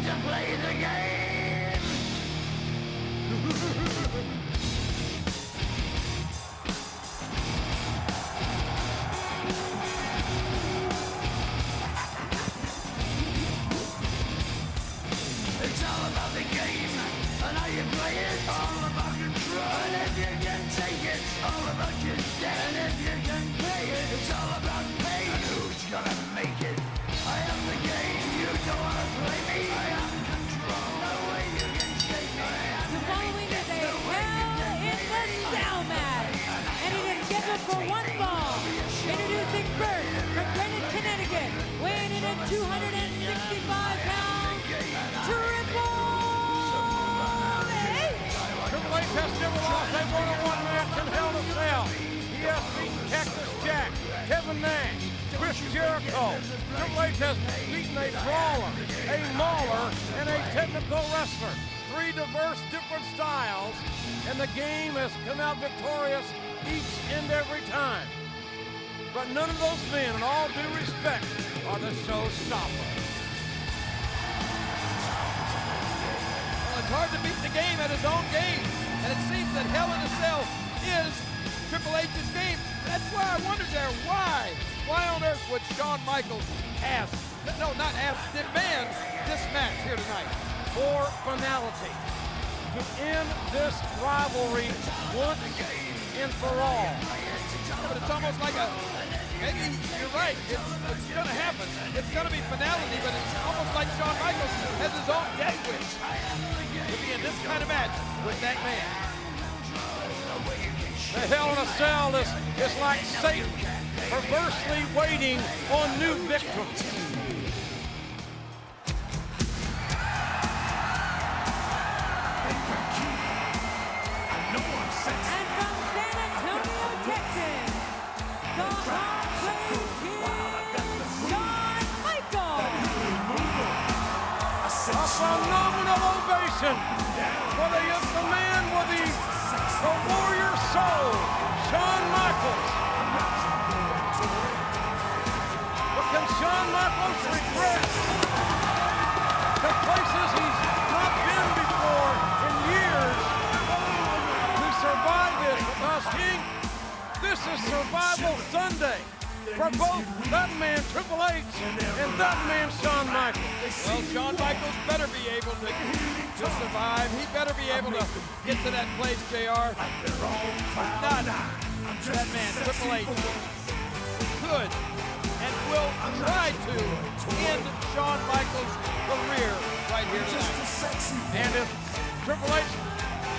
to play the game. It's all about the game and how you play it. All about control. And if you can take it, it's all about your debt. And if you can pay it, it's all about pain. And who's gonna make it? I am the game. You don't wanna play me. I am control. No way you can shake me. The following is a Hell in the Cell match, and it is scheduled for one fall. Introducing first from Greenwich, Connecticut, weighing in at 265 pounds, Triple H. Triple H has never lost a one-on-one match in Hell in a Cell. He has beaten Cactus Jack, Kevin Nash, Chris Jericho. Triple H has beaten a brawler, a mauler, and a technical wrestler. Three diverse, different styles, and the game has come out victorious each and every time. But none of those men, in all due respect, are the showstoppers. Well, it's hard to beat the game at his own game, and it seems that Hell in a Cell is Triple H's game. That's why I wondered there, why? Why on earth would Shawn Michaels demand this match here tonight? For finality, to end this rivalry once and for all. But it's almost like maybe you're right, it's gonna happen. It's gonna be finality, but it's almost like Shawn Michaels has his own death wish to be in this kind of match with that man. The Hell in a Cell is like Satan, perversely waiting on new victims. And from San Antonio, Texas, the Heartbreak Kid, Shawn Michaels. A phenomenal ovation for the man with the warrior soul, Shawn Michaels. But can Shawn Michaels regret the places he's not been before in years to survive this? Because, King, this is Survival Sunday for both that man, Triple H, and that man, Shawn Michaels. Well, Shawn Michaels better be able to survive. He better be able to get to that place, JR. Not that man, Triple H, could and will try to end Shawn Michaels' career right here tonight. And if Triple H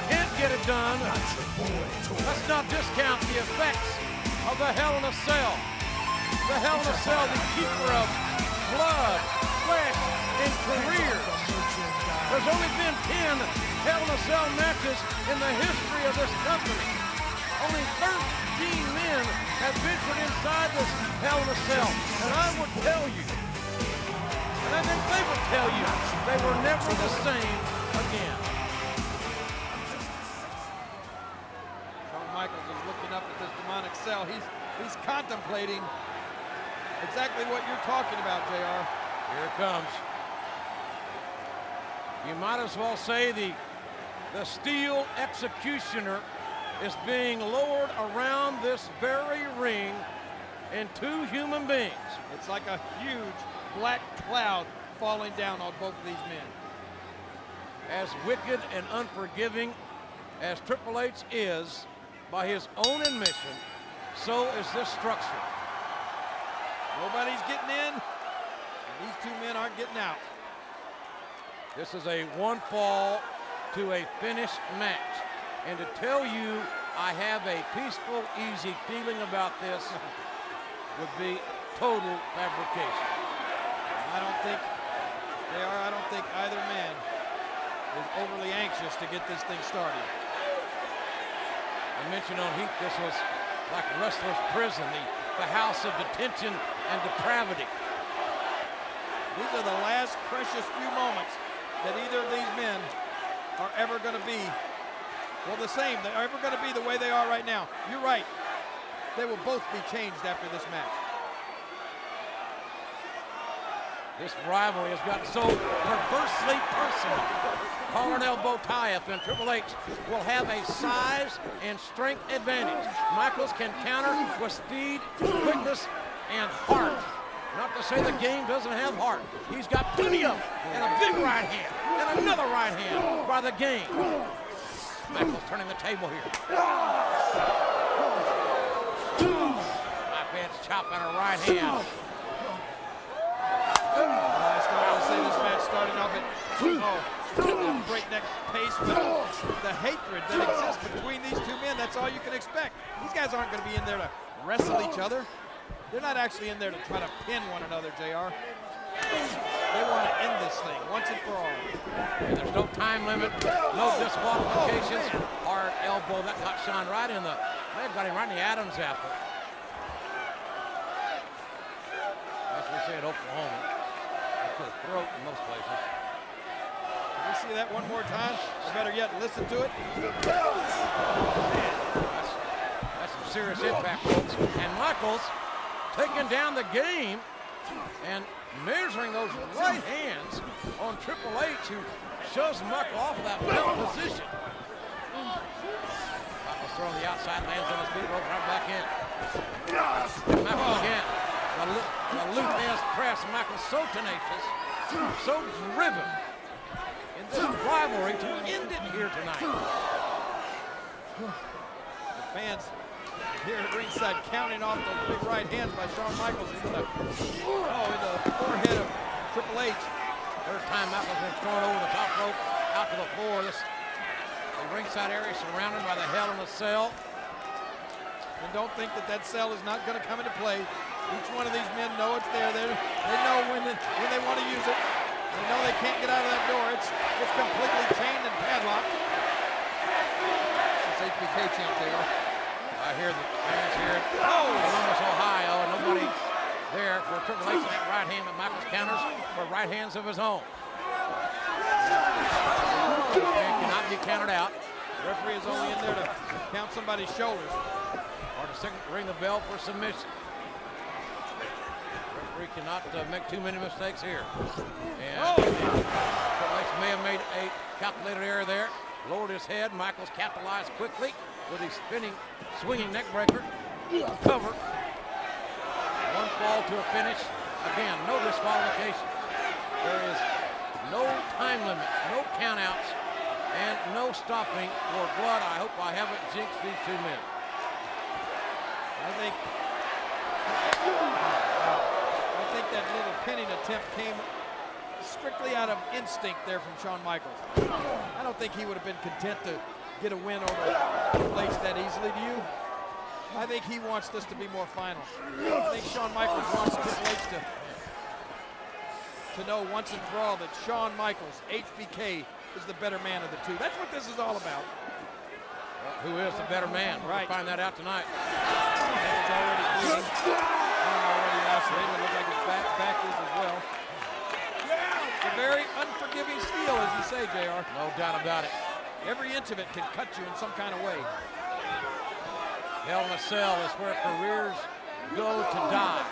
can't get it done, let's not discount the effects of the Hell in a Cell. The Hell in a Cell, the keeper of blood, flesh, and careers. There's only been 10 Hell in a Cell matches in the history of this company. Only 13 men have ventured inside this Hell in a Cell. And I would tell you, and I think they would tell you, they were never the same again. Shawn Michaels is looking up at this demonic cell. He's contemplating exactly what you're talking about, JR. Here it comes. You might as well say the steel executioner is being lowered around this very ring and two human beings. It's like a huge black cloud falling down on both of these men. As wicked and unforgiving as Triple H is by his own admission, so is this structure. Nobody's getting in, and these two men aren't getting out. This is a one fall to a finished match. And to tell you I have a peaceful, easy feeling about this would be total fabrication. I don't think either man is overly anxious to get this thing started. I mentioned on Heat this was like wrestler's prison, the house of detention and depravity. These are the last precious few moments that either of these men are ever going to be, well, the same. They're ever going to be the way they are right now. You're right. They will both be changed after this match. This rivalry has gotten so perversely personal. Collar and elbow tie-up, and Triple H will have a size and strength advantage. Michaels can counter with speed, quickness, and heart. Not to say the game doesn't have heart. He's got plenty of it, and a big right hand, and another right hand by the game. Michaels turning the table here. Left hand chop and a right hand. I started to say this match starting off at a breakneck pace, but the hatred that exists between these two men, that's all you can expect. These guys aren't going to be in there to wrestle each other. They're not actually in there to try to pin one another, JR. They want to end this thing once and for all. And there's no time limit, no disqualifications. Hard elbow, that got Sean right in the, may have got him right in the Adam's apple. That's what we say at Oklahoma. To the throat in most places. Can we see that one more time? Or better yet, listen to it. That's some serious impact, folks. And Michaels taking down the game and measuring those right hands on Triple H, who shoves Michael off of that belt position. Michaels throwing the outside, lands on his feet, rolls right back in. Michael again. The Lou Thesz press. Michael's so tenacious, so driven in this rivalry to end it here tonight. The fans here at ringside counting off those big right hands by Shawn Michaels into the forehead of Triple H. Third time Michaels been thrown over the top rope, out to the floor. The ringside area surrounded by the Hell in a Cell. And don't think that that cell is not going to come into play. Each one of these men know it's there. They know when they want to use it. They know they can't get out of that door. It's completely chained and padlocked. It's HBK champ there. I hear the fans here in Columbus, Ohio. Nobody there for Triple H in that right hand, but Michaels counters for right hands of his own. This man cannot be countered out. The referee is only in there to count somebody's shoulders. Or to ring the bell for submission. Referee cannot make too many mistakes here. And Triple H may have made a calculated error there. Lowered his head. Michaels capitalized quickly with his spinning, swinging neck breaker. Cover. One fall to a finish. Again, no disqualifications. There is no time limit, no countouts, and no stopping for blood. I hope I haven't jinxed these two men. I think that little pinning attempt came strictly out of instinct there from Shawn Michaels. I don't think he would have been content to get a win over Triple H that easily, do you? I think he wants this to be more final. I think Shawn Michaels wants Triple H to know once and for all that Shawn Michaels, HBK, is the better man of the two. That's what this is all about. Who is the better man? We'll find that out tonight. It's already bleeding. Already lacerated. It looks like his back is as well. It's a very unforgiving steel, as you say, JR. No doubt about it. Every inch of it can cut you in some kind of way. Hell in a Cell is where careers go to die.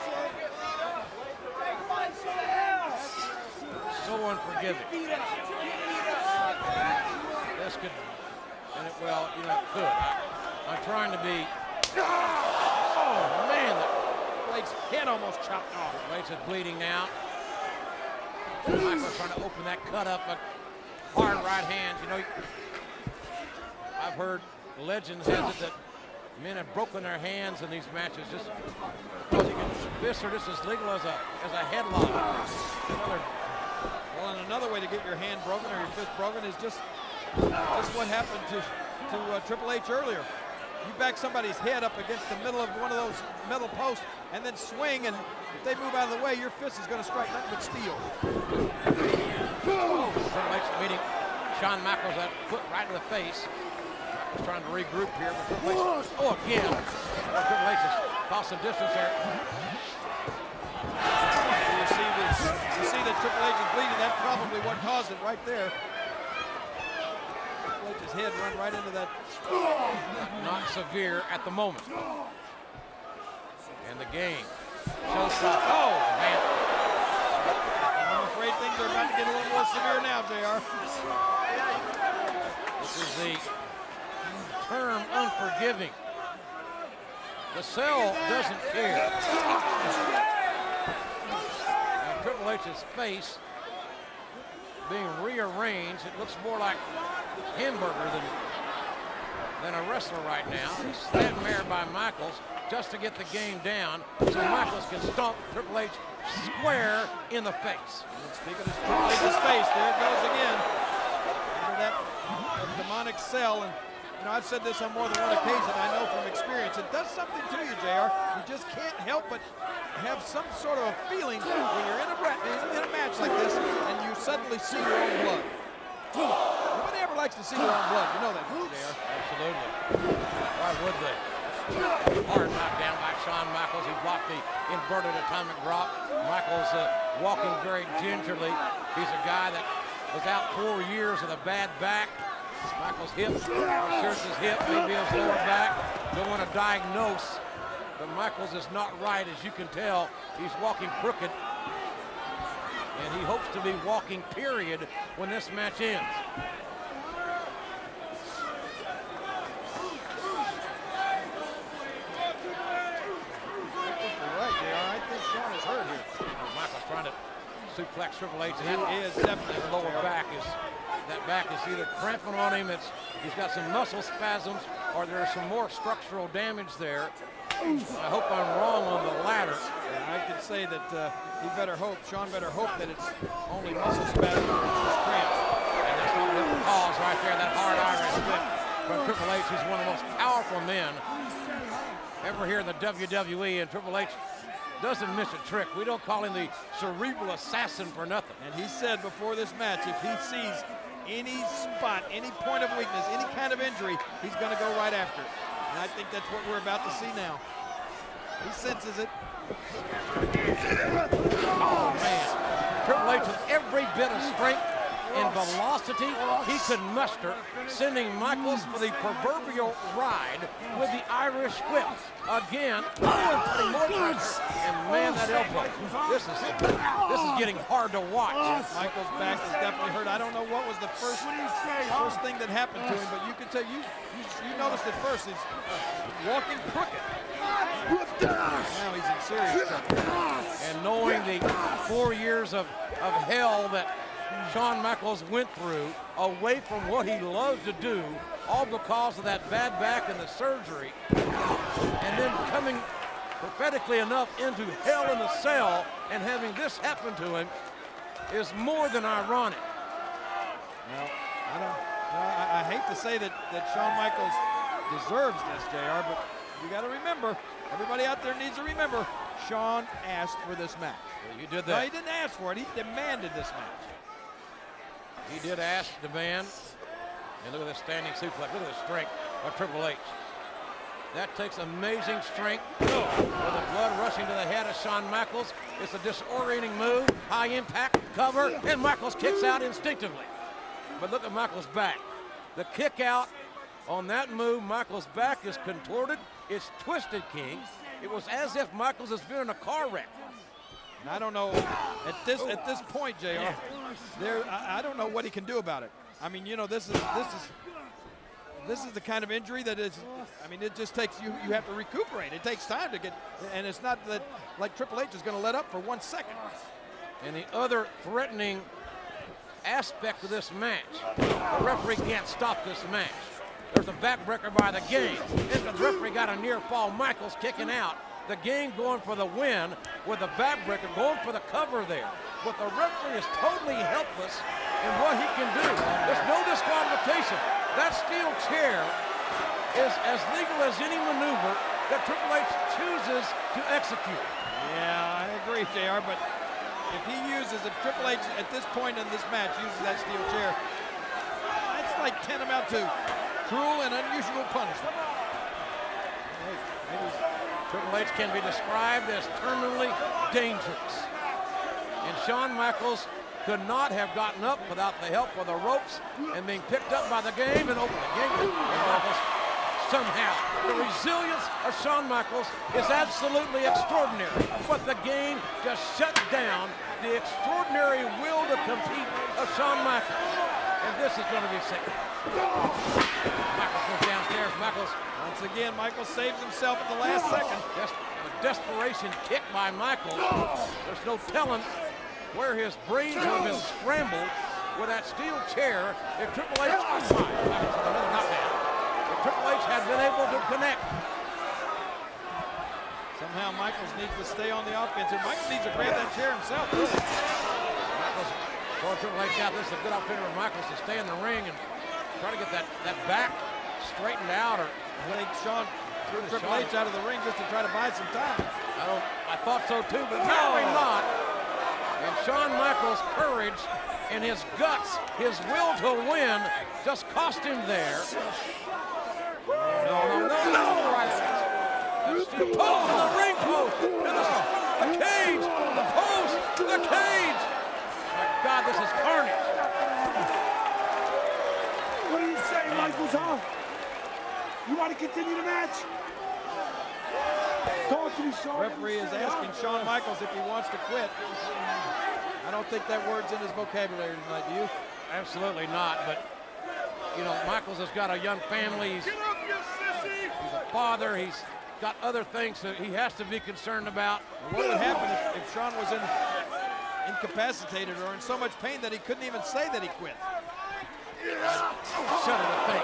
So unforgiving. This could, and it, well, you know, it could. I'm trying to be. Oh man, Blake's head almost chopped off. Blake's is bleeding now. Michael's trying to open that cut up, a hard right hand. You know, I've heard legends has it that men have broken their hands in these matches just because fists are just as legal as a headlock. And another way to get your hand broken or your fist broken is just what happened to Triple H earlier. You back somebody's head up against the middle of one of those metal posts and then swing, and if they move out of the way, your fist is going to strike nothing but steel. Triple H meeting Shawn Michaels, that foot right to the face. He's trying to regroup here, but Triple H, again. Triple H has lost some distance there. You see that Triple H is bleeding. That's probably what caused it right there. Triple H's head run right into that. Not severe at the moment. And the game. Showstopper. Oh, man. are about to get a little more severe now, JR. This is the term unforgiving. The Cell doesn't care. And Triple H's face being rearranged, it looks more like hamburger than a wrestler right now. He's standing there by Michaels just to get the game down so Michaels can stomp Triple H square in the face. And speaking of Triple H's face, there it goes again. Under that demonic cell. And you know, I've said this on more than one occasion. I know from experience, it does something to you, JR. You just can't help but have some sort of a feeling when you're in a match like this and you suddenly see your own blood. Nobody ever likes to see their own blood. You know that, JR. Absolutely. Why would they? Hard knockdown by Shawn Michaels. He blocked the inverted atomic drop. Michaels walking very gingerly. He's a guy that was out 4 years with a bad back. Michaels' hip, Schertz's his hip, maybe his lower back. Don't want to diagnose, but Michaels is not right, as you can tell. He's walking crooked, and he hopes to be walking, period, when this match ends. You're right, JR. I think Shawn is hurt here. Michaels trying to suplex Triple H, and He is definitely that lower back is either cramping on him, he's got some muscle spasms, or there's some more structural damage there. I hope I'm wrong on the latter. Yeah, I could say that Shawn better hope that it's only muscle spasms or just cramps. And that's not the cause right there, that hard Irish whip from Triple H, who's one of the most powerful men ever here in the WWE, and Triple H doesn't miss a trick. We don't call him the cerebral assassin for nothing. And he said before this match, if he sees any spot, any point of weakness, any kind of injury, he's going to go right after it. And I think that's what we're about to see now. He senses it. Oh, man. Triple H with every bit of strength and velocity he could muster, sending Michaels for the proverbial ride with the Irish whip. Again, putting more pressure, and man, that elbow. This is getting hard to watch. Michaels' back is definitely hurt. I don't know what was the first thing that happened to him, but you could tell, you noticed at first he's walking crooked. Now he's in serious trouble. And knowing the 4 years of hell that Shawn Michaels went through, away from what he loves to do, all because of that bad back and the surgery, and then coming prophetically enough into Hell in the Cell and having this happen to him is more than ironic. Well, I hate to say that Shawn Michaels deserves this, JR, but you got to remember, everybody out there needs to remember, Shawn asked for this match. Well, you did that. No, he didn't ask for it. He demanded this match. He did ask, demand, and look at this standing suplex. Look at the strength of Triple H. That takes amazing strength. With the blood rushing to the head of Shawn Michaels. It's a disorienting move, high impact, cover, and Michaels kicks out instinctively. But look at Michaels' back. The kick out on that move, Michaels' back is contorted. It's twisted, King. It was as if Michaels has been in a car wreck. And I don't know, at this point, JR, I don't know what he can do about it. I mean, you know, this is the kind of injury that is, I mean, it just takes, you have to recuperate. It takes time to get, and it's not that, like Triple H is going to let up for 1 second. And the other threatening aspect of this match, the referee can't stop this match. There's a backbreaker by the game. If the referee got a near fall, Michaels kicking out. The game going for the win with the backbreaker, going for the cover there. But the referee is totally helpless in what he can do. There's no disqualification. That steel chair is as legal as any maneuver that Triple H chooses to execute. Yeah, I agree, JR, but if Triple H at this point in this match uses that steel chair, that's like tantamount to cruel and unusual punishment. Triple H can be described as terminally dangerous. And Shawn Michaels could not have gotten up without the help of the ropes and being picked up by the game and open the game. And Michaels somehow. The resilience of Shawn Michaels is absolutely extraordinary. But the game just shut down the extraordinary will to compete of Shawn Michaels. And this is going to be sick. Michaels goes downstairs. Michaels, Once again, Michaels saves himself at the last second. just a desperation kick by Michaels. There's no telling where his brains would have been scrambled with that steel chair if Triple H, not bad. If Triple H had been able to connect. Somehow Michaels needs to stay on the offense, and Michaels needs to grab that chair himself, really. Michaels going Triple H out. This is a good opportunity for Michaels to stay in the ring and try to get that back straightened out. Or I think Shawn threw Triple H out of the ring just to try to buy some time. I thought so too, but apparently not. And Shawn Michaels' courage and his guts, his will to win, just cost him there. No. Right. The post to the ring post, to the cage, the post, the cage. My God, this is carnage. What do you say, Michaels, huh? You want to continue the match? Talk to me, Shawn. Referee is asking Shawn Michaels if he wants to quit. I don't think that word's in his vocabulary tonight, do you? Absolutely not, but you know, Michaels has got a young family. He's a father. He's got other things that he has to be concerned about. What would happen if Shawn was incapacitated or in so much pain that he couldn't even say that he quit? Shudder to think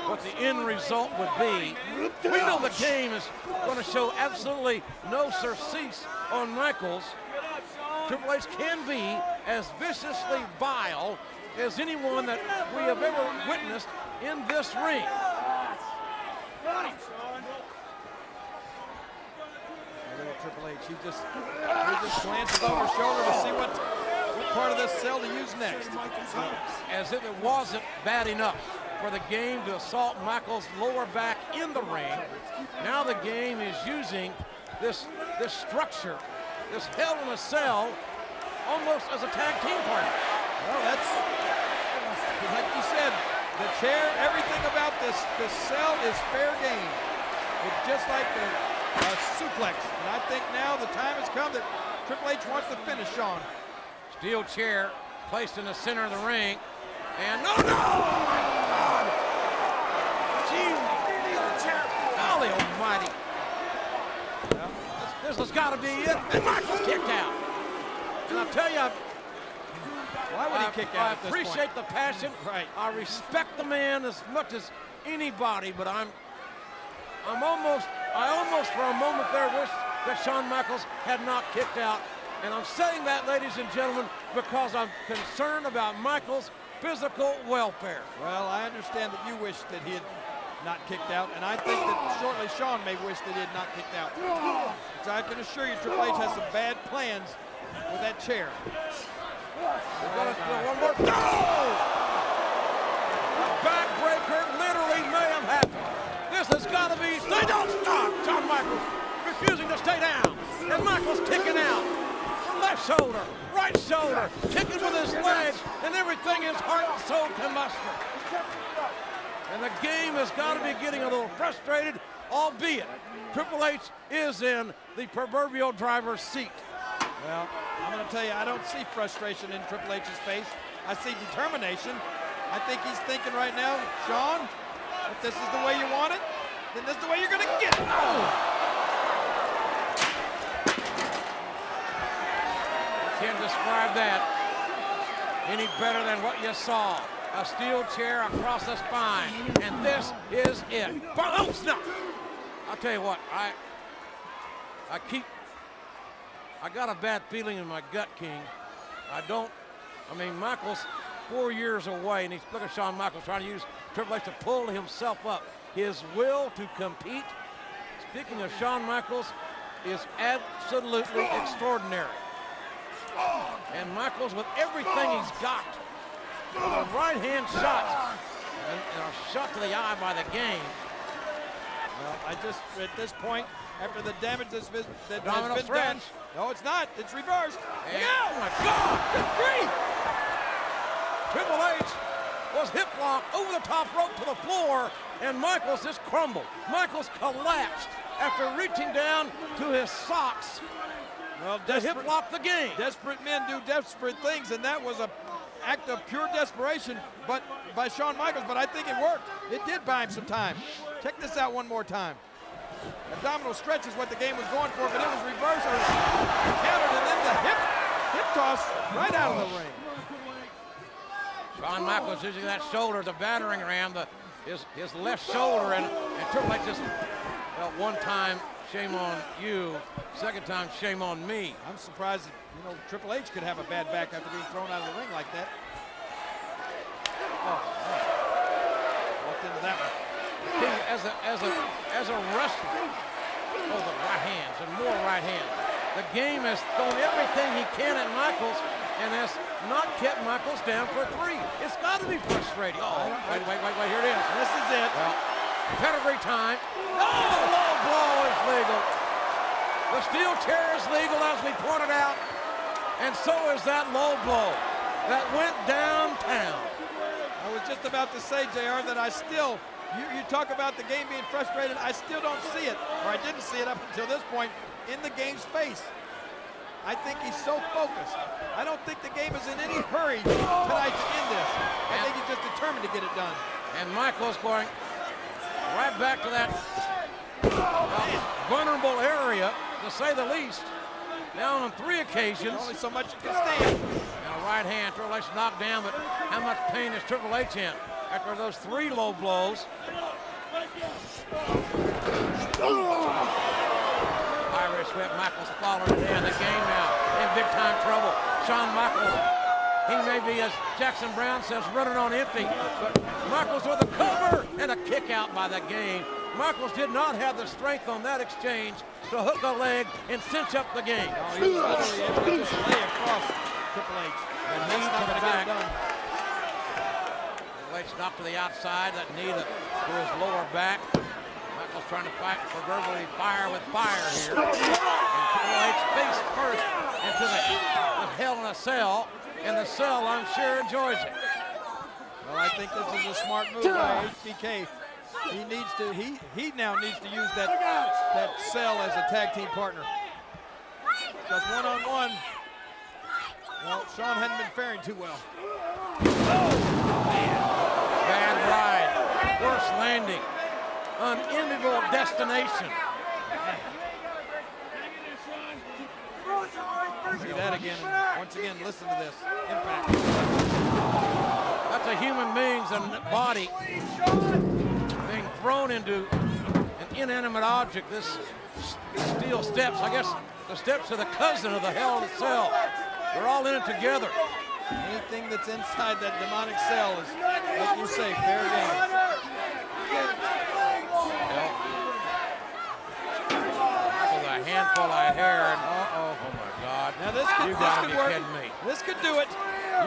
what the end result would be. We know the game is going to show absolutely no surcease on Michaels. Triple H can be as viciously vile as anyone that we have ever witnessed in this ring. Look at Triple H. He just glances over his shoulder to see what part of this cell to use next. As if it wasn't bad enough for the game to assault Michaels' lower back in the ring. Now the game is using this structure, this Hell in a Cell, almost as a tag team partner. Well, that's, like you said, the chair, everything about this cell is fair game. It's just like the suplex. And I think now the time has come that Triple H wants to finish Shawn. Steel chair placed in the center of the ring. And no! God! Gee, golly almighty. This has got to be it. And Michaels kicked out. And I'll tell you, Why would he kick out I at this appreciate point? the passion. Right. I respect the man as much as anybody, but I almost for a moment there wish that Shawn Michaels had not kicked out. And I'm saying that, ladies and gentlemen, because I'm concerned about Michaels' physical welfare. Well, I understand that you wish that he had not kicked out, and I think that shortly Shawn may wish that he had not kicked out. So I can assure you Triple H has some bad plans with that chair. We're gonna do one more. No! The backbreaker literally may have happened. This has got to be. They don't stop. Shawn Michaels refusing to stay down, and Michaels kicking out. Left shoulder, right shoulder, kicking with his legs, and everything his heart and soul can muster. And the game has got to be getting a little frustrated, albeit Triple H is in the proverbial driver's seat. Well, I'm going to tell you, I don't see frustration in Triple H's face. I see determination. I think he's thinking right now, Shawn, if this is the way you want it, then this is the way you're going to get it. Oh! Can't describe that any better than what you saw. A steel chair across the spine, and this is it. Oh, snap! I'll tell you what, I got a bad feeling in my gut, King. Michaels 4 years away, and look at Shawn Michaels trying to use Triple H to pull himself up. His will to compete, speaking of Shawn Michaels, is absolutely extraordinary. And Michaels, with everything he's got, a right-hand shot and a shot to the eye by the game. Well, at this point, after the damage that has been Domino done, no, it's not. It's reversed. And, oh my God! Good grief! Triple H was hip locked over the top rope to the floor, and Michaels just crumbled. Michaels collapsed after reaching down to his socks Well, to hip lock the game. desperate men do desperate things, and that was a act of pure desperation but by Shawn Michaels, but I think it worked. It did buy him some time. Check this out one more time. Abdominal stretch is what the game was going for, but it was reversed. It was countered, and then the hip toss right out of the ring. Shawn Michaels using that shoulder, the battering ram, his left shoulder, and Triple H just, well, one time, shame on you. Second time, shame on me. I'm surprised that, Triple H could have a bad back after being thrown out of the ring like that. Oh, man. Walked into that one. As a wrestler, oh, the right hands and more right hands. The game has thrown everything he can at Michaels and has not kept Michaels down for 3. It's got to be frustrating. Oh, wait, here it is. This is it. Well, pedigree time. Oh, the low blow is legal. The steel chair is legal, as we pointed out, and so is that low blow that went downtown. I was just about to say, JR, that I still, you talk about the game being frustrated, I still don't see it, or I didn't see it up until this point, in the game's face. I think he's so focused. I don't think the game is in any hurry tonight to end this. I think he's just determined to get it done. And Michaels going right back to that vulnerable area, to say the least. Down on 3 occasions. Only so much you can stand. Now right hand, Triple H knocked down, but how much pain is Triple H in after those 3 low blows? Irish whip, Michaels following it in. The game now in big time trouble. Shawn Michaels, he may be, as Jackson Brown says, running on empty, but Michaels with a cover and a kick out by the game. Michaels did not have the strength on that exchange to hook a leg and cinch up the game. Oh, he was literally able to just lay across Triple H. And That's not going to get it done. Triple H stopped to the outside, that knee to his lower back. Michaels trying to fight for verbally fire with fire here. And Triple H face first into the Hell in a Cell, and the Cell, I'm sure, enjoys it. Well, I think this is a smart move by HBK. He now needs to use that Cell as a tag team partner. Because one-on-one, well, Shawn hadn't been faring too well. Bad ride, worst landing, unenviable destination. See that again, and once again, listen to this. Impact. That's a human being's body being thrown into an inanimate object. This steel steps, I guess the steps are the cousin of the Hell in a Cell. They're all in it together. Anything that's inside that demonic cell is, like you say, fair game. With a handful of hair. And, oh my God. Now this You gotta could be work. kidding me. This could do it.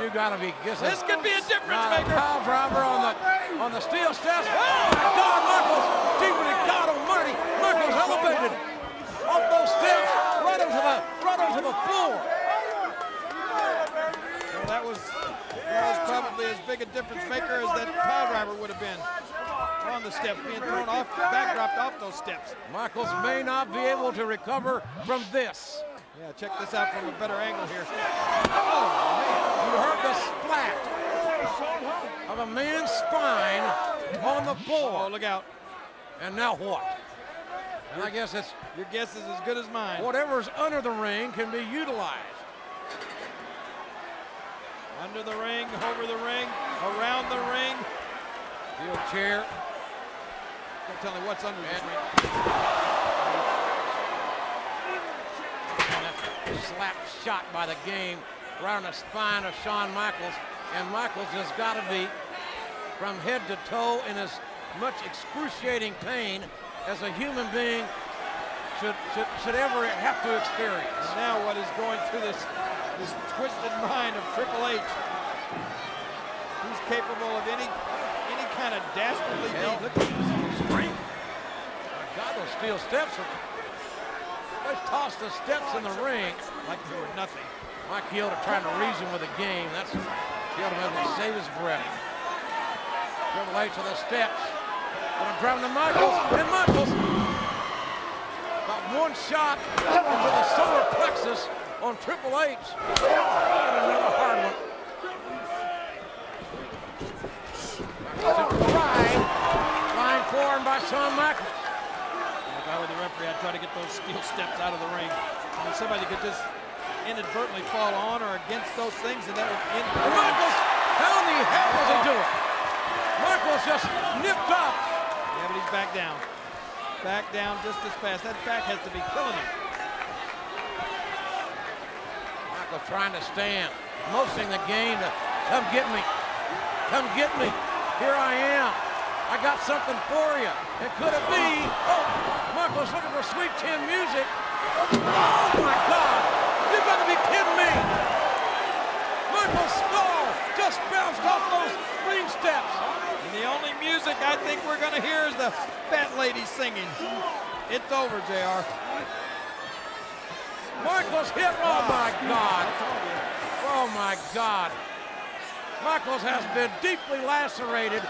You gotta be. This could be a difference Not a maker. pile driver on the steel steps. Oh my God, Michaels! Jeepity God Almighty! Michaels elevated off those steps right onto the floor. Well, that was probably as big a difference maker as that pile driver would have been on the steps, being thrown off, backdropped off those steps. Michaels may not be able to recover from this. Yeah, check this out from a better angle here. You heard the splat of a man's spine on the Oh, floor. look out. And now what? And I guess it's Your guess is as good as mine. whatever's under the ring can be utilized. Under the ring, over the ring, around the ring. Steel chair. Don't tell me what's under this And- ring. And a slap shot by the game right on the spine of Shawn Michaels. And Michaels has got to be from head to toe in as much excruciating pain as a human being should ever have to experience. And now what is going through this twisted mind of Triple H? He's capable of any kind of dastardly deed. Look at this strength. My God, those steel steps are. Let's toss the steps in the ring. Like they were nothing. Mike Chioda trying to reason with the game. That's Chioda maybe to save his breath. Triple H to the steps. Gonna drive to Michaels, and Michaels got one shot into the solar plexus on Triple H. And another hard one. Ride, line formed by Shawn Michaels. If I were the referee, I'd try to get those steel steps out of the ring. I mean, somebody could just inadvertently fall on or against those things, and that would end. And Michaels, how in the hell does he do it? Michaels just nipped up. Yeah, but he's back down. Back down just as fast. That back has to be killing him. Michaels trying to stand, motioning the game to come get me. Come get me. Here I am. I got something for you. And could it be? Oh, Michaels looking for Sweet Chin music. Oh my God! You gotta be kidding me! Michaels' skull just bounced off those ring steps. And the only music I think we're going to hear is the fat lady singing. It's over, JR. Michaels hit. Oh my God! Oh my God! Michaels has been deeply lacerated,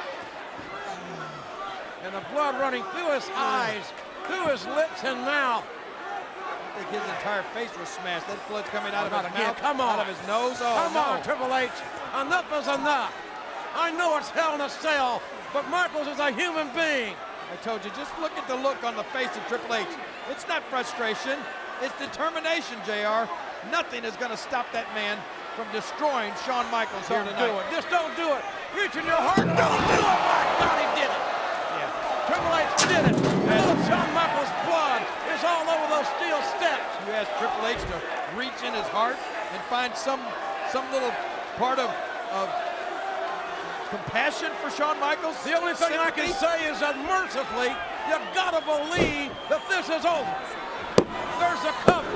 and the blood running through his eyes, through his lips and mouth. I think his entire face was smashed. That blood coming out of his Again, mouth, come on. out of his nose. Oh, Come no. on, Triple H. Enough is enough. I know it's Hell in a Cell, but Michaels is a human being. I told you, just look at the look on the face of Triple H. It's not frustration, it's determination, JR. Nothing is going to stop that man from destroying Shawn Michaels here Don't tonight. do it. Just don't do it. Reach in your heart. Don't do it. My God, he did it. Yeah. Triple H did it. All of Shawn Michaels' blood is all over those steel steps. You asked Triple H to reach in his heart and find some little part of compassion for Shawn Michaels. The only thing I can sympathy? say is that mercifully, you gotta believe that this is over. There's a cover.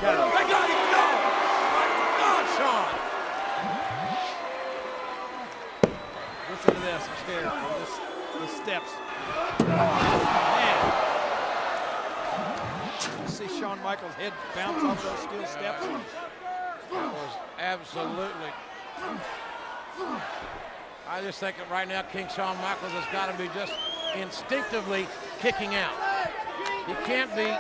They got him. No. My God, Shawn. Listen to this. I'm scared. The steps. Man. You see Shawn Michaels' head bounce off those steel steps? That was absolutely. I just think that right now King Shawn Michaels has got to be just instinctively kicking out. He can't be,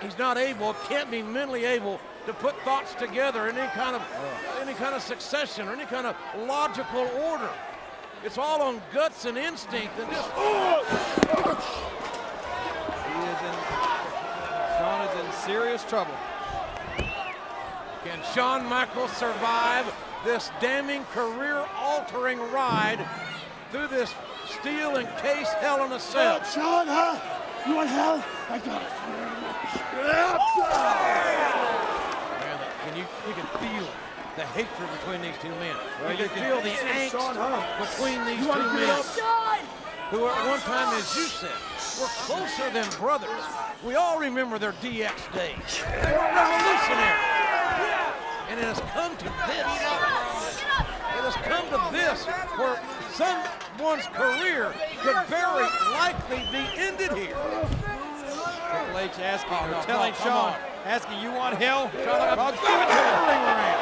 he's not able, can't be mentally able to put thoughts together in any kind of succession or any kind of logical order. It's all on guts and instinct and just. Shawn is in serious trouble. Can Shawn Michaels survive this damning career-altering ride through this steel encased Hell in a Cell? Shawn, huh? You want hell? I got it. Man, you can feel the hatred between these two men. Well, you can feel the angst between these two men, who at one time, as you said, were closer than brothers. We all remember their DX days. They were revolutionary. And it has come to this. It has come to this where someone's career could very likely be ended here. Triple H asking, Oh, no, telling no, come Shawn, on. asking, you want hell? I'll give it to him.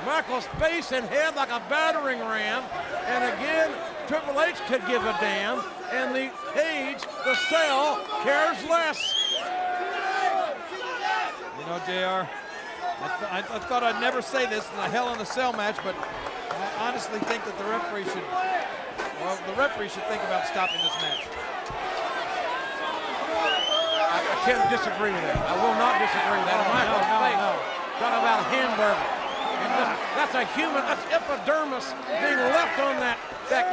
Michael's face and head like a battering ram. And again, Triple H could give a damn. And the cage, the cell, cares less. You know, JR, I thought I'd never say this in a Hell in a Cell match, but I honestly think that the referee should think about stopping this match. I can't disagree with that. I will not disagree with that. Michael's face, talking about a hamburger. And that's a human, that's epidermis being left on that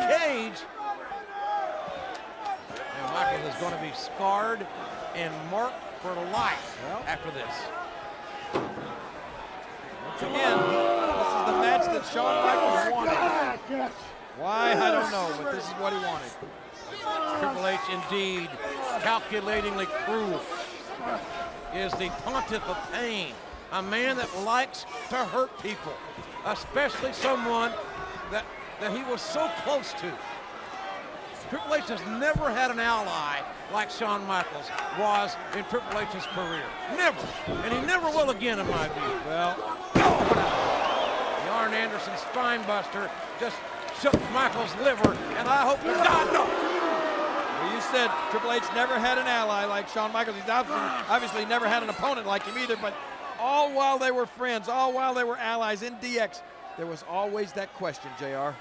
cage. And Michael is going to be scarred and marked for life after this. Once again, this is the match that Shawn Michaels wanted. Why, I don't know, but this is what he wanted. Triple H indeed, calculatingly cruel, is the pontiff of pain. A man that likes to hurt people, especially someone that he was so close to. Triple H has never had an ally like Shawn Michaels was in Triple H's career. Never. And he never will again, in my view. Well, The Arn Anderson spine buster just shook Michaels' liver, and I hope to God no. Well, you said Triple H never had an ally like Shawn Michaels. He's obviously never had an opponent like him either, but all while they were friends, all while they were allies in DX, there was always that question, JR.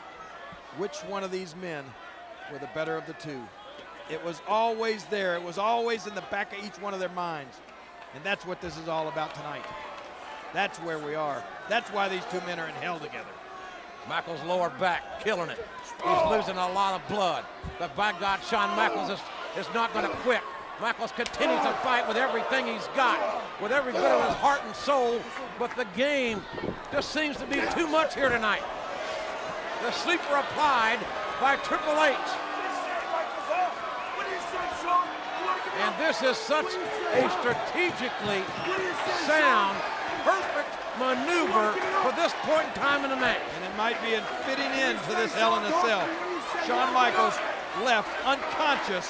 Which one of these men were the better of the two? It was always there. It was always in the back of each one of their minds. And that's what this is all about tonight. That's where we are. That's why these two men are in hell together. Michaels' lower back, killing it. He's losing a lot of blood. But by God, Shawn Michaels is not going to quit. Michaels continues to fight with everything he's got, with every bit of his heart and soul. But the game just seems to be too much here tonight. The sleeper applied by Triple H. And this is such a strategically sound, perfect maneuver for this point in time in the match. And it might be a fitting end to this Hell in a Cell. Shawn Michaels left unconscious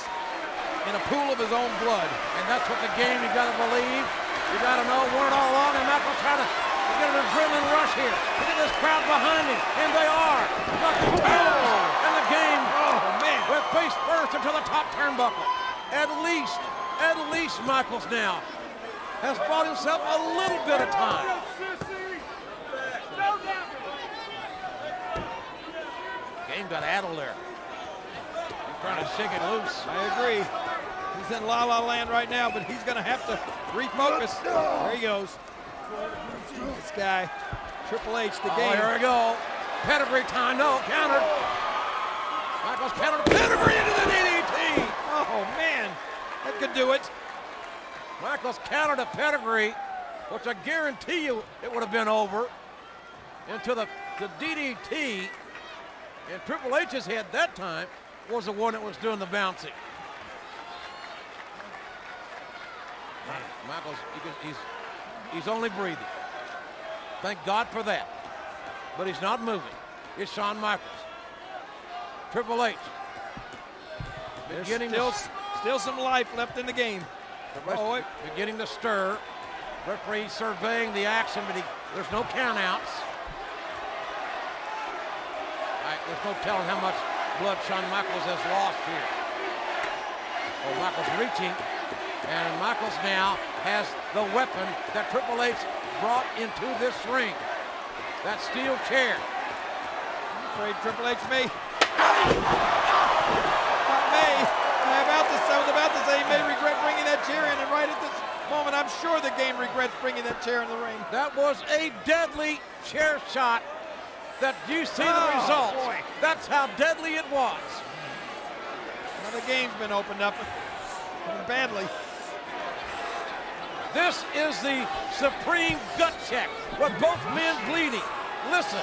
in a pool of his own blood. And that's what the game, you gotta believe. You gotta know, weren't all along, and Michaels trying to get an adrenaline rush here. Look at this crowd behind him, and they are. And the game went face first into the top turnbuckle. At least Michaels now has bought himself a little bit of time. Game got addled there. He's trying to shake it loose. I agree. He's in La La Land right now, but he's going to have to refocus. There he goes. This guy, Triple H, the game. Here we go. Pedigree time. No, countered. Michaels countered. Pedigree into the DDT. Oh, man. That could do it. Michaels countered a pedigree, which I guarantee you it would have been over, into the DDT. And Triple H's head that time was the one that was doing the bouncing. Michaels, he's only breathing. Thank God for that. But he's not moving. It's Shawn Michaels. Triple H. There's still some life left in the game. Beginning to stir. Referee surveying the action, but there's no countouts. There's no telling how much blood Shawn Michaels has lost here. Oh, Michaels reaching, and Michaels now has the weapon that Triple H brought into this ring. That steel chair. I'm afraid Triple H may. I was about to say he may regret bringing that chair in, and right at this moment, I'm sure the game regrets bringing that chair in the ring. That was a deadly chair shot. That you see the results. Boy. That's how deadly it was. Now the game's been opened up badly. This is the supreme gut check with both men bleeding. Listen.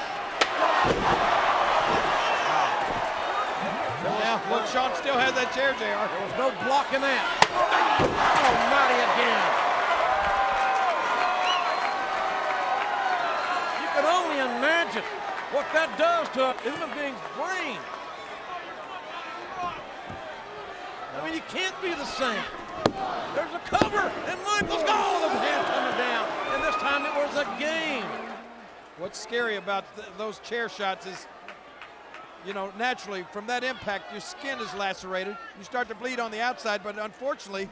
Now, look, Shawn still has that chair, JR. There was no blocking that. Oh, Marty again. You can only imagine what that does to a human being's brain. I mean, you can't be the same. There's a cover, and Michaels, the hand coming down. And this time it was a game. What's scary about those chair shots is, you know, naturally from that impact, your skin is lacerated. You start to bleed on the outside, but unfortunately,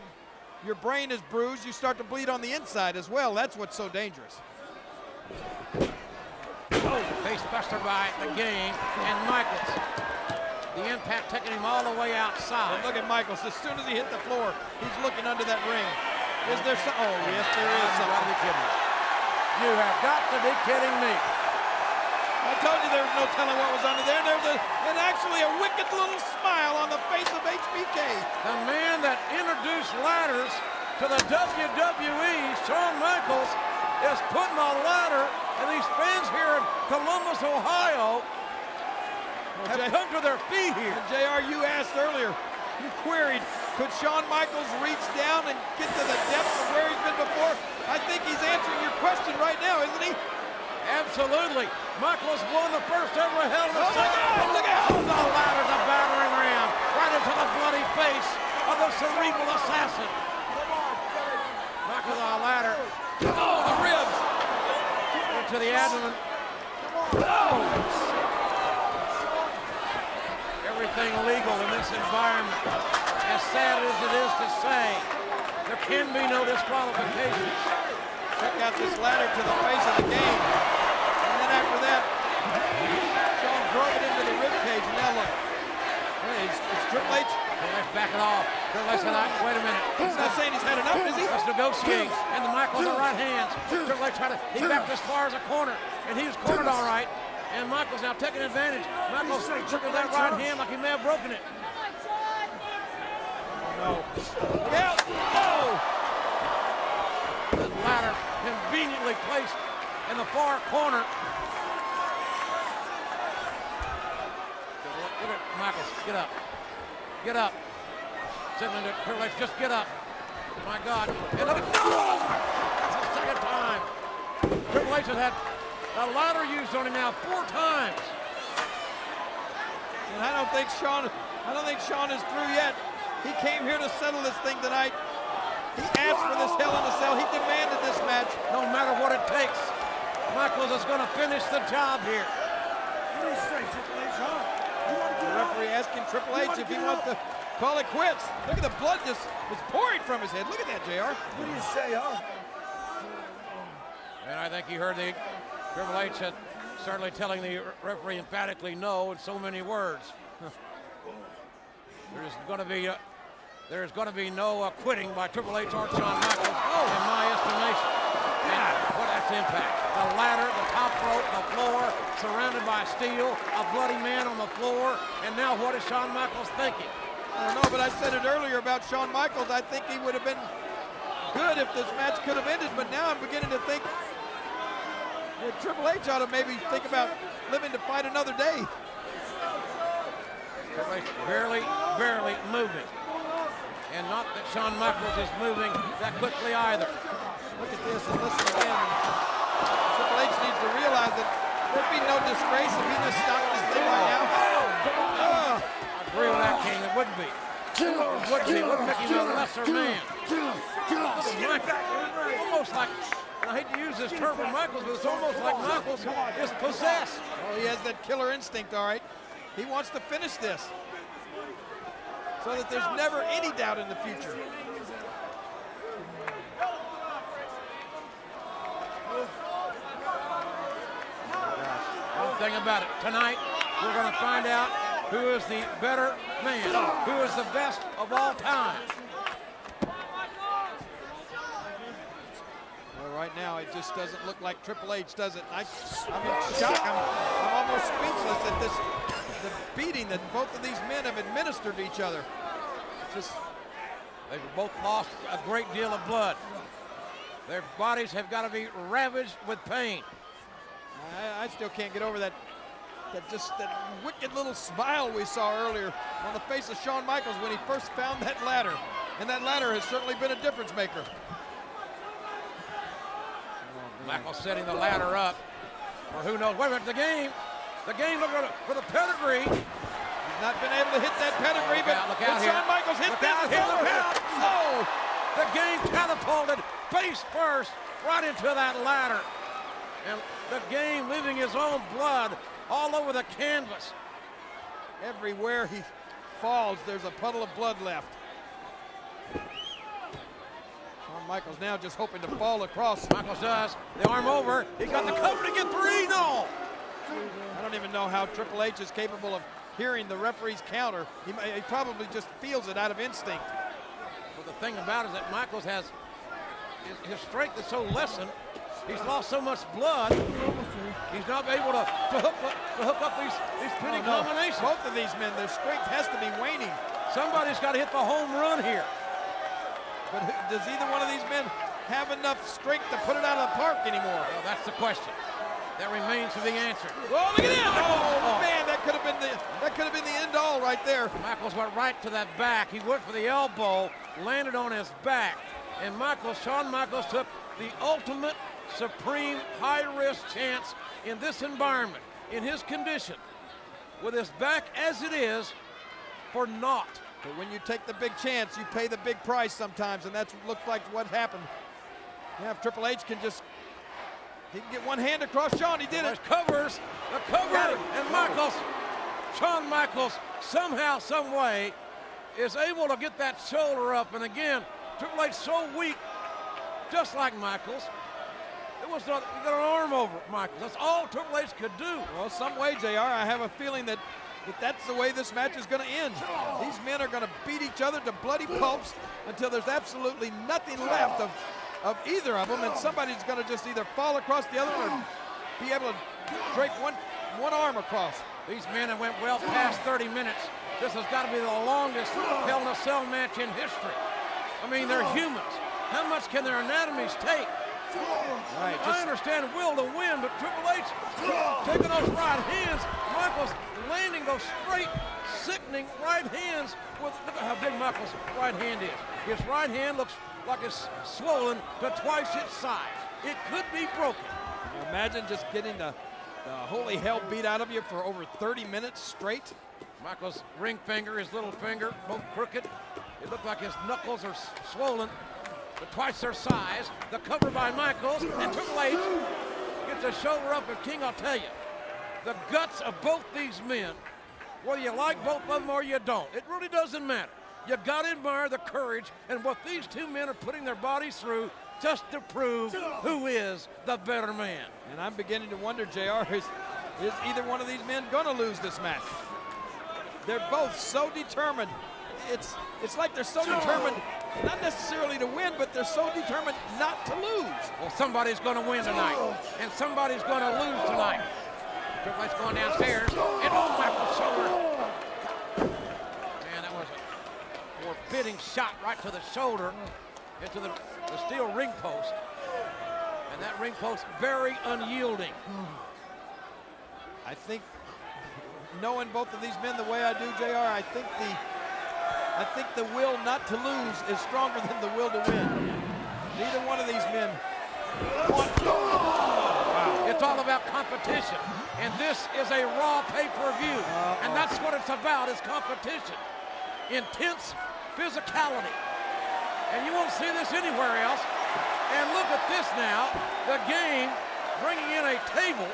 your brain is bruised. You start to bleed on the inside as well. That's what's so dangerous. Face buster by the game, and Michaels. The impact taking him all the way outside. And look at Michaels. As soon as he hit the floor, he's looking under that ring. Is there some? Oh, yes, there is You gotta be kidding me. You have got to be kidding me. I told you there was no telling what was under there. There was actually a wicked little smile on the face of HBK. The man that introduced ladders to the WWE, Shawn Michaels, is putting a ladder, and these fans here in Columbus, Ohio, have come to their feet here. And JR, you asked earlier, you queried, could Shawn Michaels reach down and get to the depths of where he's been before? I think he's answering your question right now, isn't he? Absolutely. Michaels won the first ever Hell in a Cell. Look out! Oh, the ladder's a battering ram right into the bloody face of the cerebral assassin. Michaels on a ladder. Oh, the ribs! Into the abdomen. everything legal in this environment. As sad as it is to say, there can be no disqualification. Check out this ladder to the face of the game. And then after that, Shawn drove it into the ribcage. And now look, it's Triple H. Triple H backing off. Triple H said, wait a minute. He's not saying he's had enough, is he? Let's negotiate. And the Michaels are right hands. Triple H he backed as far as a corner. And he was cornered all right. And Michaels now taking advantage. Michaels took that right hand like he may have broken it. No. Look out! Oh! The ladder conveniently placed in the far corner. Look at Michaels. Get up. Get up. Signaling to Triple H, just get up. My God. And look at that's the second time. Triple H has had a ladder used on him now 4 times. And I don't think Shawn is through yet. He came here to settle this thing tonight. He asked for this Hell in a Cell. He demanded this match. No matter what it takes, Michaels is going to finish the job here. What do you say, Triple H, huh? You want to The get up? referee asking Triple H if he wants to call it quits. Look at the blood just is pouring from his head. Look at that, JR. What do you say, huh? And I think you heard the Triple H certainly telling the referee emphatically no in so many words. There's going to be no quitting by Triple H or Shawn Michaels, in my estimation. And what that's impact. The ladder, the top rope, the floor, surrounded by steel, a bloody man on the floor, and now what is Shawn Michaels thinking? I don't know, but I said it earlier about Shawn Michaels. I think he would have been good if this match could have ended, but now I'm beginning to think that Triple H ought to maybe think about living to fight another day. Triple H barely moving. And not that Shawn Michaels is moving that quickly either. Look at this and listen again. Triple H needs to realize that there'd be no disgrace if he just stopped this thing right now. I agree with that, King. It wouldn't be. It wouldn't make him a lesser man. Almost like, and I hate to use this term for Michaels, but it's almost like Michaels is possessed. Oh, he has that killer instinct, all right. He wants to finish this so that there's never any doubt in the future. One thing about it, tonight we're going to find out who is the better man, who is the best of all time. Well, right now it just doesn't look like Triple H, does it? I'm in shock. I'm almost speechless at the beating that both of these men have administered to each other. They've both lost a great deal of blood. Their bodies have got to be ravaged with pain. I still can't get over that wicked little smile we saw earlier on the face of Shawn Michaels when he first found that ladder. And that ladder has certainly been a difference maker. Michaels setting the ladder up for who knows. Wait a minute, the game look for the pedigree. He's not been able to hit that pedigree, but Shawn Michaels hit that. Look out. Oh! The game catapulted face first right into that ladder. And the game leaving his own blood all over the canvas. Everywhere he falls, there's a puddle of blood left. Shawn Michaels now just hoping to fall across. Michaels does. The arm over. He got the cover to get 3. No! I don't even know how Triple H is capable of hearing the referee's counter. He probably just feels it out of instinct. But the thing about it is that Michaels has, his strength is so lessened. He's lost so much blood. He's not able to hook up these pinning combinations. Both of these men, their strength has to be waning. Somebody's got to hit the home run here. But does either one of these men have enough strength to put it out of the park anymore? Well, that's the question. That remains to be answered. Oh, look at that! Oh, man, that could have been the end all right there. Michaels went right to that back. He went for the elbow, landed on his back, and Shawn Michaels took the ultimate, supreme, high-risk chance in this environment, in his condition, with his back as it is, for naught. But when you take the big chance, you pay the big price sometimes, and that's what looks like what happened. Yeah, if Triple H can get one hand across Shawn, he did it. The cover, and Michaels Shawn Michaels somehow, some way, is able to get that shoulder up. And again, Triple H so weak, just like Michaels. It was not, he got an arm over Michaels. That's all Triple H could do. Well, some way, JR, I have a feeling that that's the way this match is going to end. These men are going to beat each other to bloody pulps until there's absolutely nothing left of either of them, and somebody's going to just either fall across the other one or be able to drape one arm across. These men have went well past 30 minutes. This has got to be the longest Hell in a Cell match in history. I mean, they're humans. How much can their anatomies take? Right, I understand will to win, but Triple H taking those right hands, Michaels landing those straight, sickening right hands. Look at how big Michaels' right hand is. His right hand looks like it's swollen to twice its size. It could be broken. Imagine just getting the holy hell beat out of you for over 30 minutes straight. Michaels' ring finger, his little finger, both crooked. It looked like his knuckles are swollen to twice their size. The cover by Michaels, and Triple H gets a shoulder up. And King, I'll tell you, the guts of both these men, whether you like both of them or you don't, it really doesn't matter. You got to admire the courage and what these two men are putting their bodies through just to prove who is the better man. And I'm beginning to wonder, JR, is either one of these men going to lose this match? They're both so determined. It's like they're so determined, not necessarily to win, but they're so determined not to lose. Well, somebody's going to win tonight, and somebody's going to lose tonight. Triple H going downstairs, and oh, Michael's shoulder. Man, that was a forbidding shot right to the shoulder, into the steel ring post. And that ring post very unyielding. I think, knowing both of these men the way I do, JR, I think the will not to lose is stronger than the will to win. Neither one of these men want to. Wow. It's all about competition. And this is a Raw pay-per-view. And that's what it's about, is competition. Intense physicality. And you won't see this anywhere else. And look at this now. The game bringing in a table.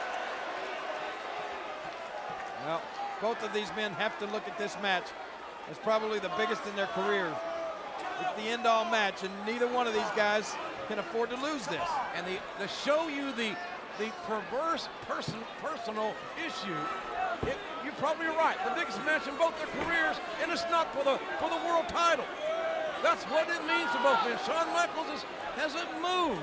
Well, both of these men have to look at this match as probably the biggest in their careers. It's the end-all match, and neither one of these guys can afford to lose this. And to show you the perverse personal issue, you're probably right. The biggest match in both their careers, and it's not for the world title. That's what it means to both men. Shawn Michaels hasn't moved.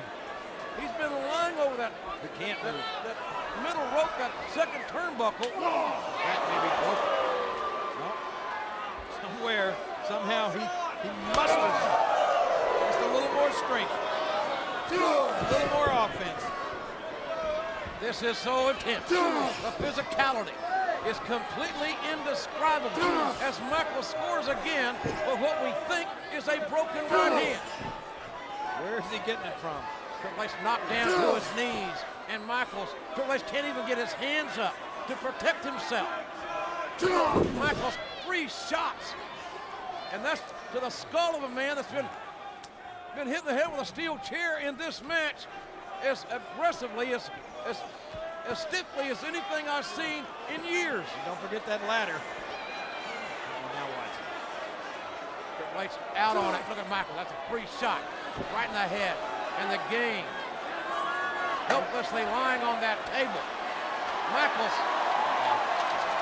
He's been lying over that. He can't move. That middle rope, that second turnbuckle. That may be broken. No. Somewhere, somehow, he musters just a little more strength, a little more offense. This is so intense. The physicality is completely indescribable as Michaels scores again with what we think is a broken right hand. Where is he getting it from? Triple H knocked down to his knees, and Triple H can't even get his hands up to protect himself. Michaels, 3 shots, and that's to the skull of a man that's been hit in the head with a steel chair in this match as aggressively, as stiffly as anything I've seen in years. Don't forget that ladder. Now what? Triple H out on it. Look at Michael. That's a free shot right in the head. And the game helplessly lying on that table. Michaels.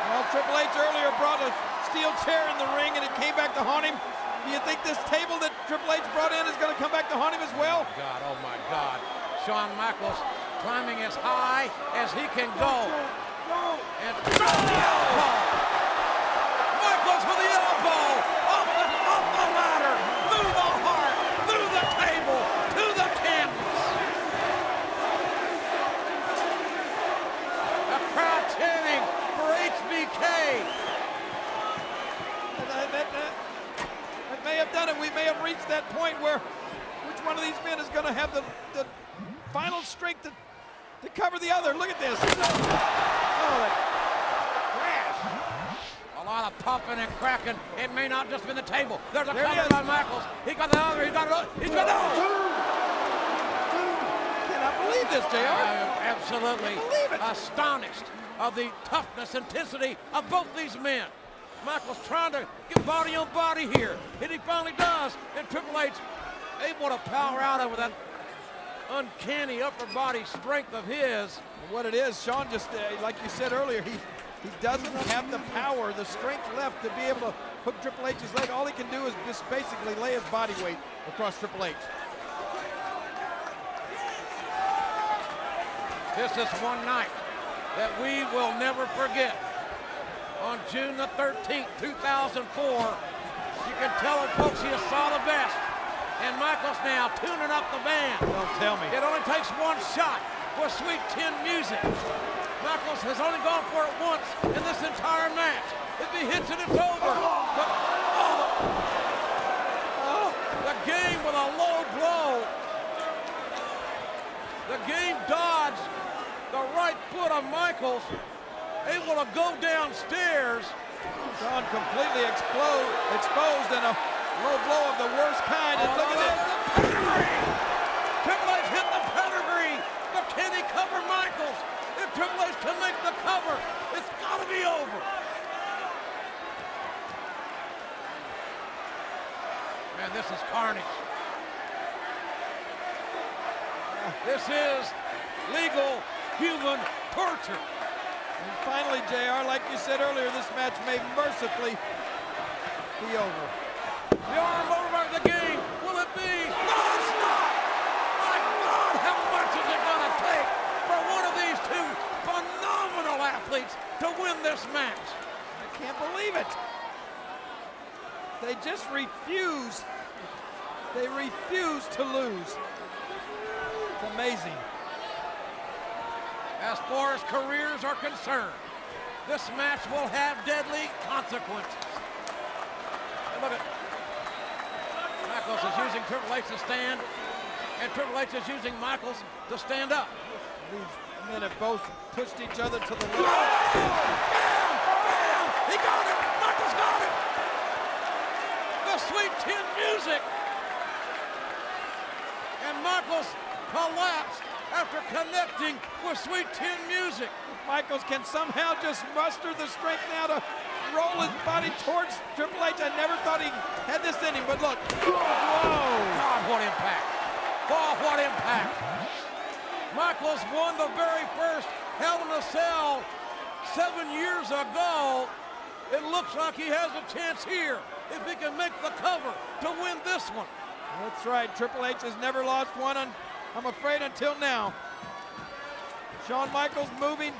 Well, Triple H earlier brought a steel chair in the ring and it came back to haunt him. Do you think this table that Triple H brought in is going to come back to haunt him as well? Oh my God. Shawn Michaels climbing as high as he can go. And the elbow. Michaels with the elbow. Off the ladder. Through the heart. Through the table. To the canvas. A crowd chanting for HBK. That may have done it. We may have reached that point where which one of these men is going to have the final strength to cover the other. Look at this. Oh, that crash. A lot of popping and cracking. It may not just be the table. There's a cover by Michaels. He got the other. He's got it. Cannot believe this, JR. Absolutely Believe it. astonished. of the toughness, intensity of both these men. Michaels trying to get body on body here, and he finally does. And Triple H able to power out over that uncanny upper body strength of his. What it is, Sean, just like you said earlier, he doesn't have the power, the strength left to be able to hook Triple H's leg. All he can do is just basically lay his body weight across Triple H. This is one night that we will never forget. On June the 13th, 2004, you can tell it, folks, he saw the best. And Michaels now tuning up the band. Don't tell me. It only takes one shot for Sweet Chin Music. Michaels has only gone for it once in this entire match. If he hits it, it's over. But, the game with a low blow. The game dodged the right foot of Michaels, able to go downstairs. Sean completely exposed in a low blow of the worst kind. And look at this. Triple H hit the pedigree, but can he cover Michaels? If Triple H can make the cover, it's got to be over. Man, this is carnage. This is legal human torture. And finally, JR, like you said earlier, this match may mercifully be over. The arm over the game. Will it be? No, it's not. My God, how much is it going to take for one of these two phenomenal athletes to win this match? I can't believe it. They just refuse. They refuse to lose. It's amazing. As far as careers are concerned, this match will have deadly consequences. And look at Michaels is using Triple H to stand, and Triple H is using Michaels to stand up. These men have both pushed each other to the limit. Bam! He got it! Michaels got it! The Sweet Chin Music! And Michaels collapsed after connecting with Sweet Chin Music. Michaels can somehow just muster the strength now to roll his body towards Triple H. I never thought he had this in him, but look. Whoa! God, what impact. Oh, what impact. Michaels won the very first Hell in a Cell 7 years ago. It looks like he has a chance here if he can make the cover to win this one. That's right. Triple H has never lost one, I'm afraid, until now. Shawn Michaels moving,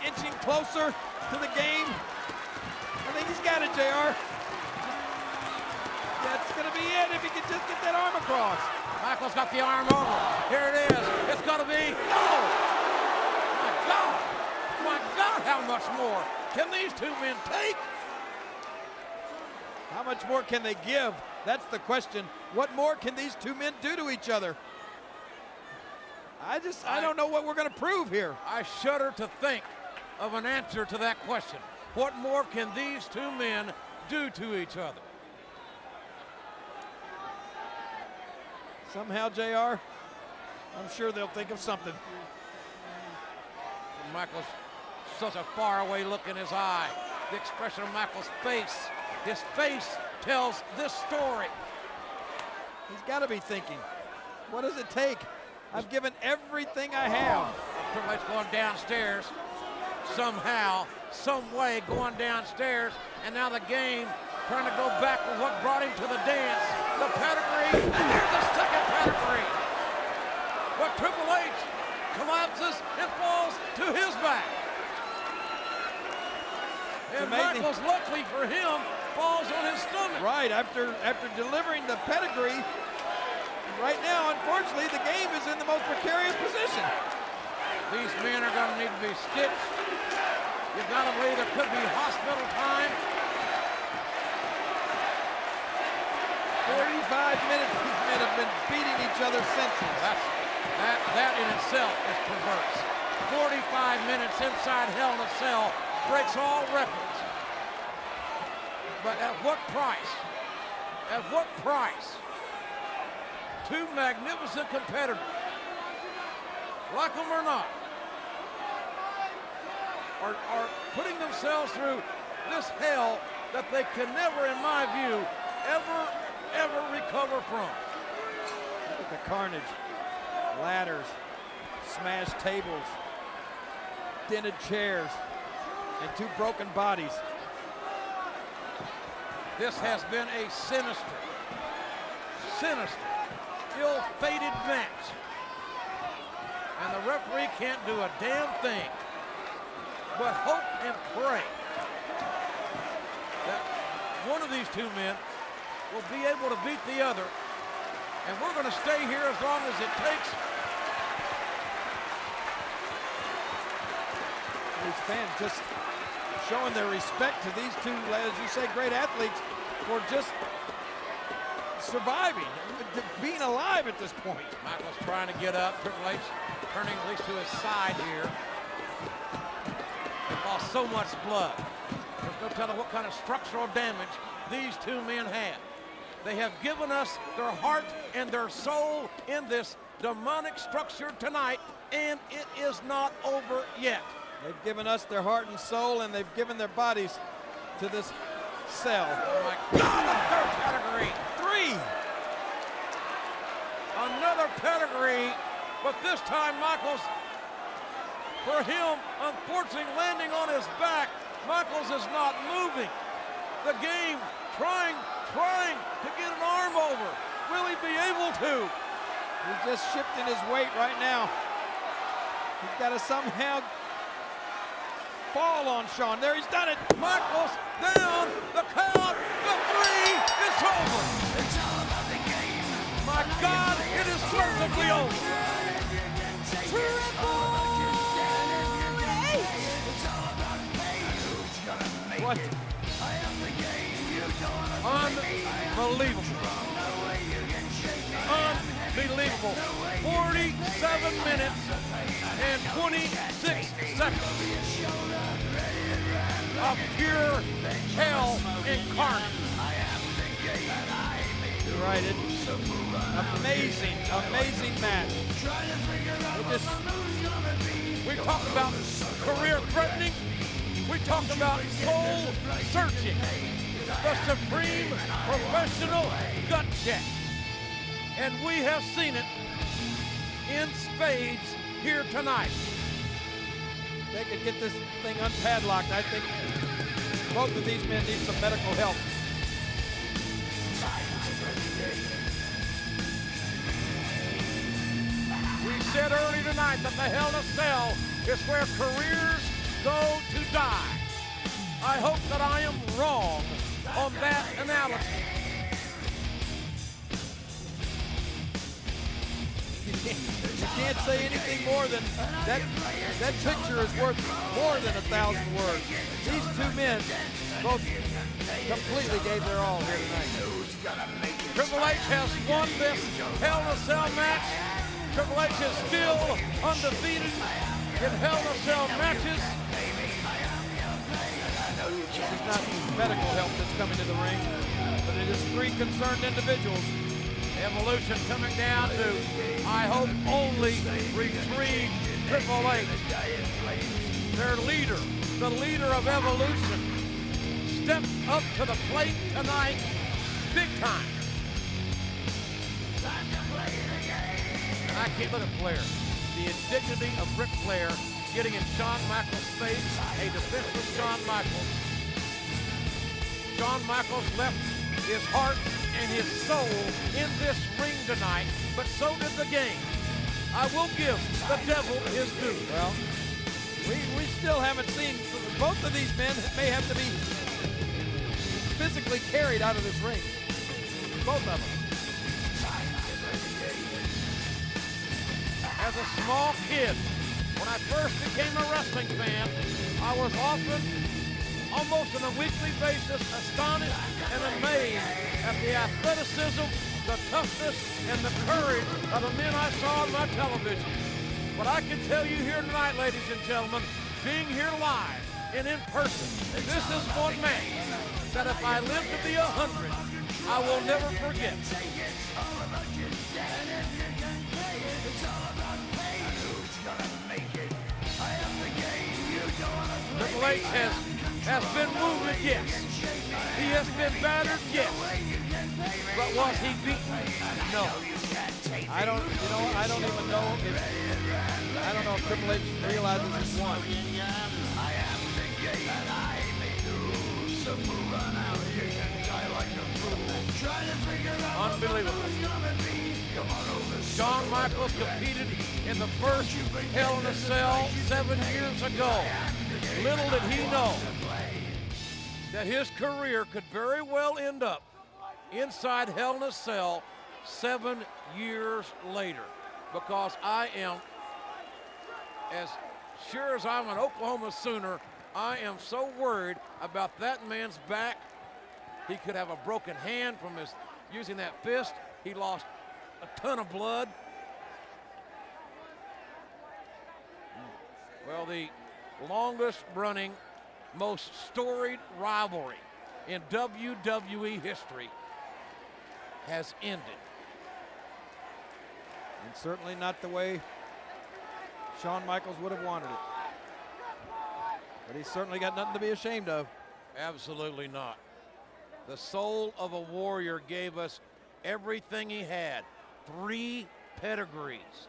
inching closer to the game. I think he's got it, JR. That's going to be it if he can just get that arm across. Michaels got the arm over. Here it is. It's going to be. Oh! My God! My God, how much more can these two men take? How much more can they give? That's the question. What more can these two men do to each other? I don't know what we're going to prove here. I shudder to think of an answer to that question. What more can these two men do to each other? Somehow, JR, I'm sure they'll think of something. Michaels, such a faraway look in his eye. The expression of Michaels' face. His face tells this story. He's got to be thinking, what does it take? I've given everything I have. Triple H going downstairs. Somehow, some way going downstairs. And now the game trying to go back with what brought him to the dance. The pedigree, and here's the second pedigree. But Triple H collapses and falls to his back. And Michaels, luckily for him, falls on his stomach. Right, after delivering the pedigree, right now, unfortunately, the game is in the most precarious position. These men are going to need to be stitched. You've got to believe there could be hospital time. 45 minutes these men have been beating each other senseless. That in itself is perverse. 45 minutes inside Hell in a Cell breaks all records. But at what price? At what price? Two magnificent competitors, like them or not, are putting themselves through this hell that they can never, in my view, ever recover from. Look at the carnage. Ladders, smashed tables, dented chairs, and 2 broken bodies. This has been a sinister, ill-fated match. And the referee can't do a damn thing but hope and pray that one of these 2 men will be able to beat the other. And we're going to stay here as long as it takes. These fans just showing their respect to these 2, as you say, great athletes for just surviving, being alive at this point. Michaels trying to get up. Triple H turning at least to his side here. They lost so much blood. There's no telling what kind of structural damage these 2 men have. They have given us their heart and their soul in this demonic structure tonight, and it is not over yet. They've given us their heart and soul, and they've given their bodies to this cell. Oh my God, a third pedigree. 3. Another pedigree, but this time Michaels, for him, unfortunately landing on his back. Michaels is not moving. The game trying to get an arm over. Will he be able to? He's just shifting his weight right now. He's got to somehow fall on Shawn. There, he's done it. Michaels down, the count, the 3, it's over. My God, it is perfectly over. Triple H! What? Unbelievable. Unbelievable. 47 minutes and 26 seconds of pure hell incarnate. You're right. It's amazing match. We talk about career threatening. We talk about soul searching. The supreme professional gut check. And we have seen it in spades here tonight. They could get this thing unpadlocked. I think both of these men need some medical help. We said early tonight that the Hell in a Cell is where careers go to die. I hope that I am wrong on that analysis. You can't say anything more than that. That picture is worth more than 1,000 words. These 2 men both completely gave their all here tonight. Triple H has won this Hell in a Cell match. Triple H is still undefeated in Hell in a Cell matches. This is not medical help that's coming to the ring, but it is 3 concerned individuals. Evolution coming down to, I hope, only retrieve Triple H. Their leader, the leader of Evolution, stepped up to the plate tonight, big time. And I can't look at Flair. The indignity of Ric Flair getting in Shawn Michaels' face, a defenseless Shawn Michaels. Shawn Michaels left his heart and his soul in this ring tonight, but so did the game. I will give the devil his due. Well, we still haven't seen, both of these men may have to be physically carried out of this ring. Both of them. As a small kid, when I first became a wrestling fan, I was often, almost on a weekly basis, astonished and amazed at the athleticism, the toughness, and the courage of the men I saw on my television. But I can tell you here tonight, ladies and gentlemen, being here live and in person, this is one man that if I live to be 100, I will never forget. It's all about pain. Who's gonna make it? I am the game. You don't wanna play. H has been wounded, yes. He has been battered, yes. But was he beaten? No. I don't even know if Triple H realizes he's won. Unbelievable. Shawn Michaels competed in the first Hell in a Cell 7 years ago. Little did he know that his career could very well end up inside Hell in a Cell 7 years later. Because I am, as sure as I'm an Oklahoma Sooner, I am so worried about that man's back. He could have a broken hand from his using that fist. He lost a ton of blood. Well, the longest running, most storied rivalry in WWE history has ended. And certainly not the way Shawn Michaels would have wanted it. But he's certainly got nothing to be ashamed of. Absolutely not. The soul of a warrior gave us everything he had. 3 pedigrees.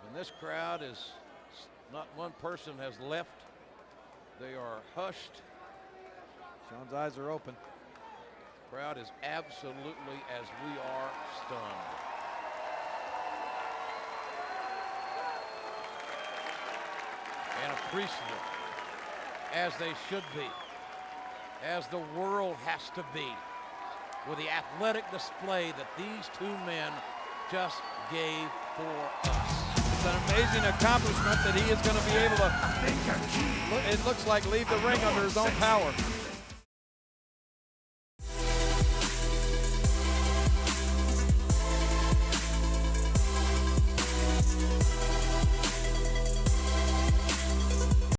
And this crowd is, not one person has left. They are hushed. Shawn's eyes are open. The crowd is absolutely, as we are, stunned. And appreciative, as they should be, as the world has to be, with the athletic display that these 2 men just gave for us. It's an amazing accomplishment that he is going to be able to, it looks like, leave the ring under his own power.